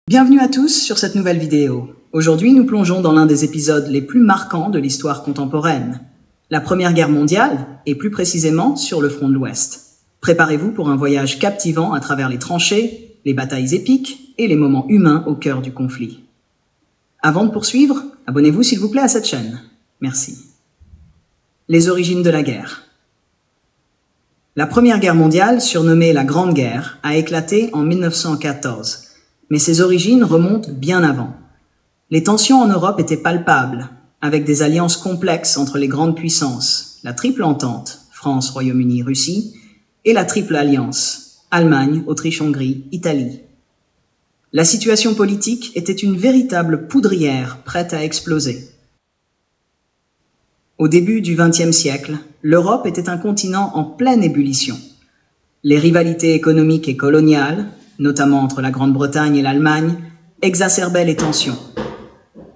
Bienvenue à tous sur cette nouvelle vidéo. Aujourd'hui, nous plongeons dans l'un des épisodes les plus marquants de l'histoire contemporaine, la Première Guerre mondiale, et plus précisément sur le front de l'Ouest. Préparez-vous pour un voyage captivant à travers les tranchées, les batailles épiques et les moments humains au cœur du conflit. Avant de poursuivre, abonnez-vous s'il vous plaît à cette chaîne. Merci. Les origines de la guerre. La Première Guerre mondiale, surnommée la Grande Guerre, a éclaté en 1914. Mais ses origines remontent bien avant. Les tensions en Europe étaient palpables, avec des alliances complexes entre les grandes puissances, la Triple Entente, France, Royaume-Uni, Russie, et la Triple Alliance, Allemagne, Autriche-Hongrie, Italie. La situation politique était une véritable poudrière prête à exploser. Au début du XXe siècle, l'Europe était un continent en pleine ébullition. Les rivalités économiques et coloniales, notamment entre la Grande-Bretagne et l'Allemagne, exacerbaient les tensions.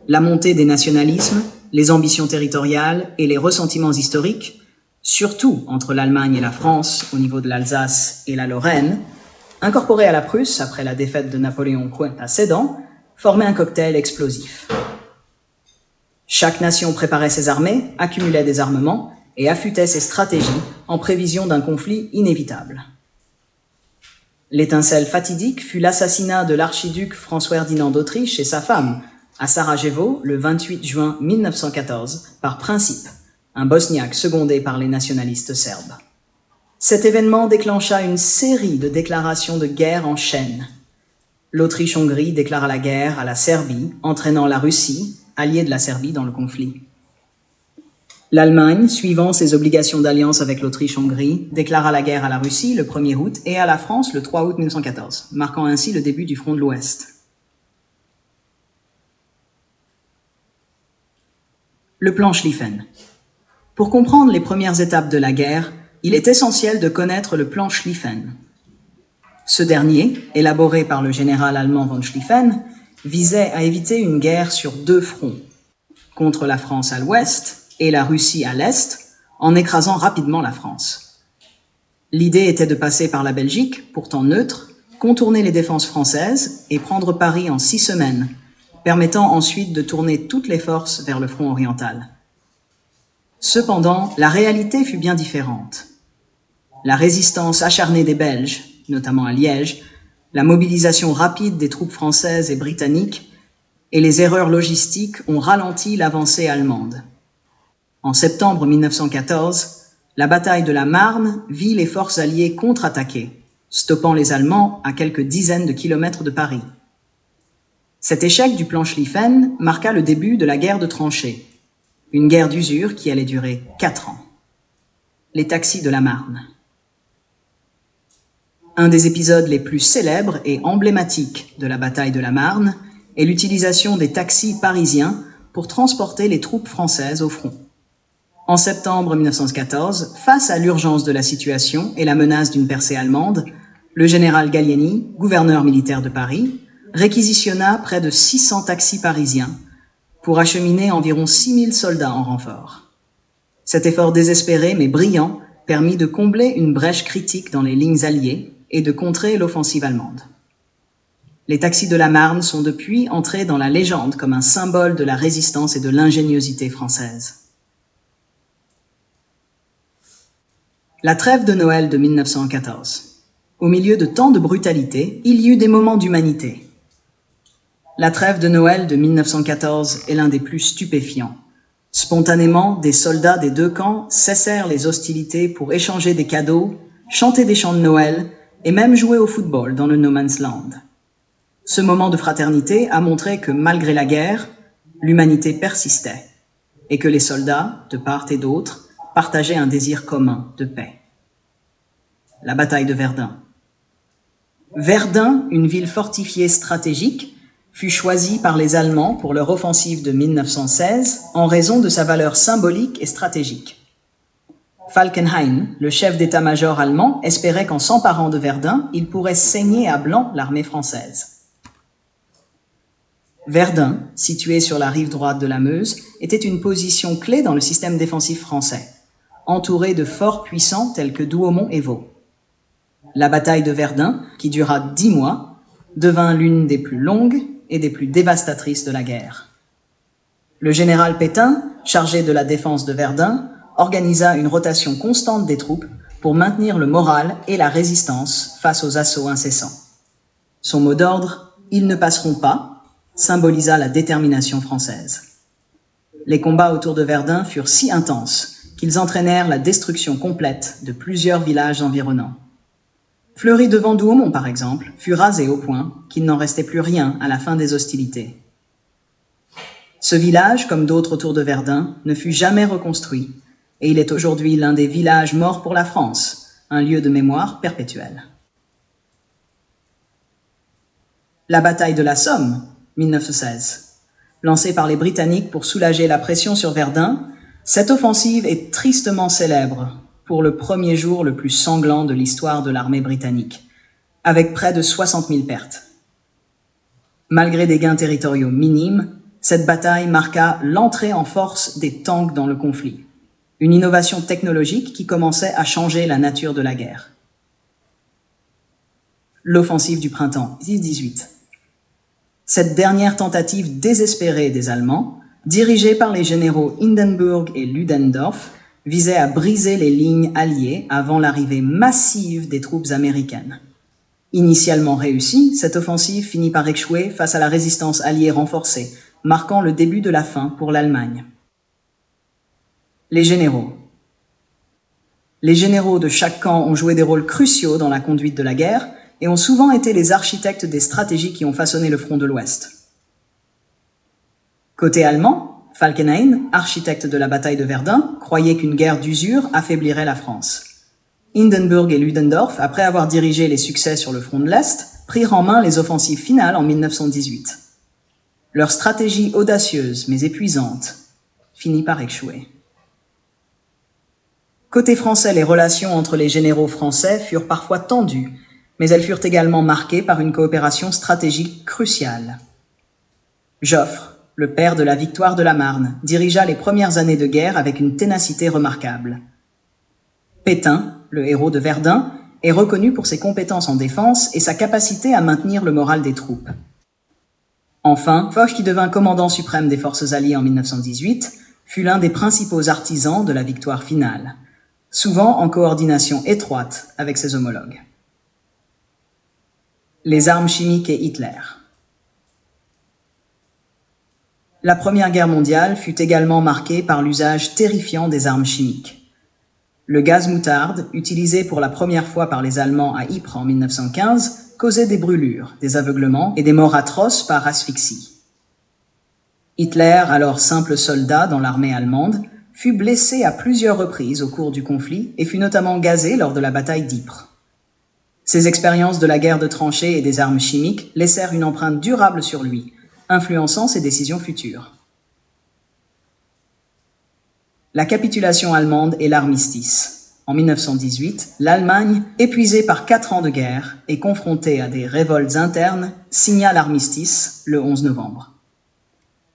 La montée des nationalismes, les ambitions territoriales et les ressentiments historiques, surtout entre l'Allemagne et la France au niveau de l'Alsace et la Lorraine, incorporés à la Prusse après la défaite de Napoléon à Sedan, formaient un cocktail explosif. Chaque nation préparait ses armées, accumulait des armements et affûtait ses stratégies en prévision d'un conflit inévitable. L'étincelle fatidique fut l'assassinat de l'archiduc François-Ferdinand d'Autriche et sa femme, à Sarajevo, le 28 juin 1914, par principe, un bosniaque secondé par les nationalistes serbes. Cet événement déclencha une série de déclarations de guerre en chaîne. L'Autriche-Hongrie déclara la guerre à la Serbie, entraînant la Russie, alliée de la Serbie dans le conflit. L'Allemagne, suivant ses obligations d'alliance avec l'Autriche-Hongrie, déclara la guerre à la Russie le 1er août et à la France le 3 août 1914, marquant ainsi le début du front de l'Ouest. Le plan Schlieffen. Pour comprendre les premières étapes de la guerre, il est essentiel de connaître le plan Schlieffen. Ce dernier, élaboré par le général allemand von Schlieffen, visait à éviter une guerre sur deux fronts, contre la France à l'ouest et la Russie à l'est, en écrasant rapidement la France. L'idée était de passer par la Belgique, pourtant neutre, contourner les défenses françaises et prendre Paris en 6 semaines, permettant ensuite de tourner toutes les forces vers le front oriental. Cependant, la réalité fut bien différente. La résistance acharnée des Belges, notamment à Liège, la mobilisation rapide des troupes françaises et britanniques et les erreurs logistiques ont ralenti l'avancée allemande. En septembre 1914, la bataille de la Marne vit les forces alliées contre-attaquer, stoppant les Allemands à quelques dizaines de kilomètres de Paris. Cet échec du plan Schlieffen marqua le début de la guerre de tranchées, une guerre d'usure qui allait durer 4 ans. Les taxis de la Marne. Un des épisodes les plus célèbres et emblématiques de la bataille de la Marne est l'utilisation des taxis parisiens pour transporter les troupes françaises au front. En septembre 1914, face à l'urgence de la situation et la menace d'une percée allemande, le général Gallieni, gouverneur militaire de Paris, réquisitionna près de 600 taxis parisiens pour acheminer environ 6000 soldats en renfort. Cet effort désespéré mais brillant permit de combler une brèche critique dans les lignes alliées et de contrer l'offensive allemande. Les taxis de la Marne sont depuis entrés dans la légende comme un symbole de la résistance et de l'ingéniosité française. La trêve de Noël de 1914. Au milieu de tant de brutalité, il y eut des moments d'humanité. La trêve de Noël de 1914 est l'un des plus stupéfiants. Spontanément, des soldats des deux camps cessèrent les hostilités pour échanger des cadeaux, chanter des chants de Noël et même jouer au football dans le No Man's Land. Ce moment de fraternité a montré que malgré la guerre, l'humanité persistait et que les soldats, de part et d'autre, partageaient un désir commun de paix. La bataille de Verdun. Verdun, une ville fortifiée stratégique, fut choisie par les Allemands pour leur offensive de 1916 en raison de sa valeur symbolique et stratégique. Falkenhayn, le chef d'état-major allemand, espérait qu'en s'emparant de Verdun, il pourrait saigner à blanc l'armée française. Verdun, situé sur la rive droite de la Meuse, était une position clé dans le système défensif français, entouré de forts puissants tels que Douaumont et Vaux. La bataille de Verdun, qui dura 10 mois, devint l'une des plus longues et des plus dévastatrices de la guerre. Le général Pétain, chargé de la défense de Verdun, organisa une rotation constante des troupes pour maintenir le moral et la résistance face aux assauts incessants. Son mot d'ordre, « Ils ne passeront pas », symbolisa la détermination française. Les combats autour de Verdun furent si intenses qu'ils entraînèrent la destruction complète de plusieurs villages environnants. Fleury-devant-Douaumont, par exemple, fut rasé au point qu'il n'en restait plus rien à la fin des hostilités. Ce village, comme d'autres autour de Verdun, ne fut jamais reconstruit, et il est aujourd'hui l'un des villages morts pour la France, un lieu de mémoire perpétuel. La bataille de la Somme, 1916. Lancée par les Britanniques pour soulager la pression sur Verdun, cette offensive est tristement célèbre pour le premier jour le plus sanglant de l'histoire de l'armée britannique, avec près de 60 000 pertes. Malgré des gains territoriaux minimes, cette bataille marqua l'entrée en force des tanks dans le conflit, une innovation technologique qui commençait à changer la nature de la guerre. L'offensive du printemps 18. Cette dernière tentative désespérée des Allemands, dirigée par les généraux Hindenburg et Ludendorff, visait à briser les lignes alliées avant l'arrivée massive des troupes américaines. Initialement réussie, cette offensive finit par échouer face à la résistance alliée renforcée, marquant le début de la fin pour l'Allemagne. Les généraux. Les généraux de chaque camp ont joué des rôles cruciaux dans la conduite de la guerre et ont souvent été les architectes des stratégies qui ont façonné le front de l'Ouest. Côté allemand, Falkenhayn, architecte de la bataille de Verdun, croyait qu'une guerre d'usure affaiblirait la France. Hindenburg et Ludendorff, après avoir dirigé les succès sur le front de l'Est, prirent en main les offensives finales en 1918. Leur stratégie audacieuse mais épuisante finit par échouer. Côté français, les relations entre les généraux français furent parfois tendues, mais elles furent également marquées par une coopération stratégique cruciale. Joffre, le père de la victoire de la Marne, dirigea les premières années de guerre avec une ténacité remarquable. Pétain, le héros de Verdun, est reconnu pour ses compétences en défense et sa capacité à maintenir le moral des troupes. Enfin, Foch, qui devint commandant suprême des forces alliées en 1918, fut l'un des principaux artisans de la victoire finale, souvent en coordination étroite avec ses homologues. Les armes chimiques et Hitler. La Première Guerre mondiale fut également marquée par l'usage terrifiant des armes chimiques. Le gaz moutarde, utilisé pour la première fois par les Allemands à Ypres en 1915, causait des brûlures, des aveuglements et des morts atroces par asphyxie. Hitler, alors simple soldat dans l'armée allemande, fut blessé à plusieurs reprises au cours du conflit et fut notamment gazé lors de la bataille d'Ypres. Ses expériences de la guerre de tranchées et des armes chimiques laissèrent une empreinte durable sur lui, influençant ses décisions futures. La capitulation allemande et l'armistice. En 1918, l'Allemagne, épuisée par 4 ans de guerre et confrontée à des révoltes internes, signa l'armistice le 11 novembre.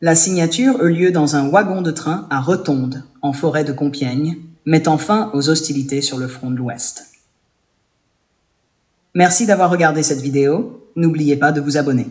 La signature eut lieu dans un wagon de train à Retonde, en forêt de Compiègne, mettant fin aux hostilités sur le front de l'Ouest. Merci d'avoir regardé cette vidéo. N'oubliez pas de vous abonner.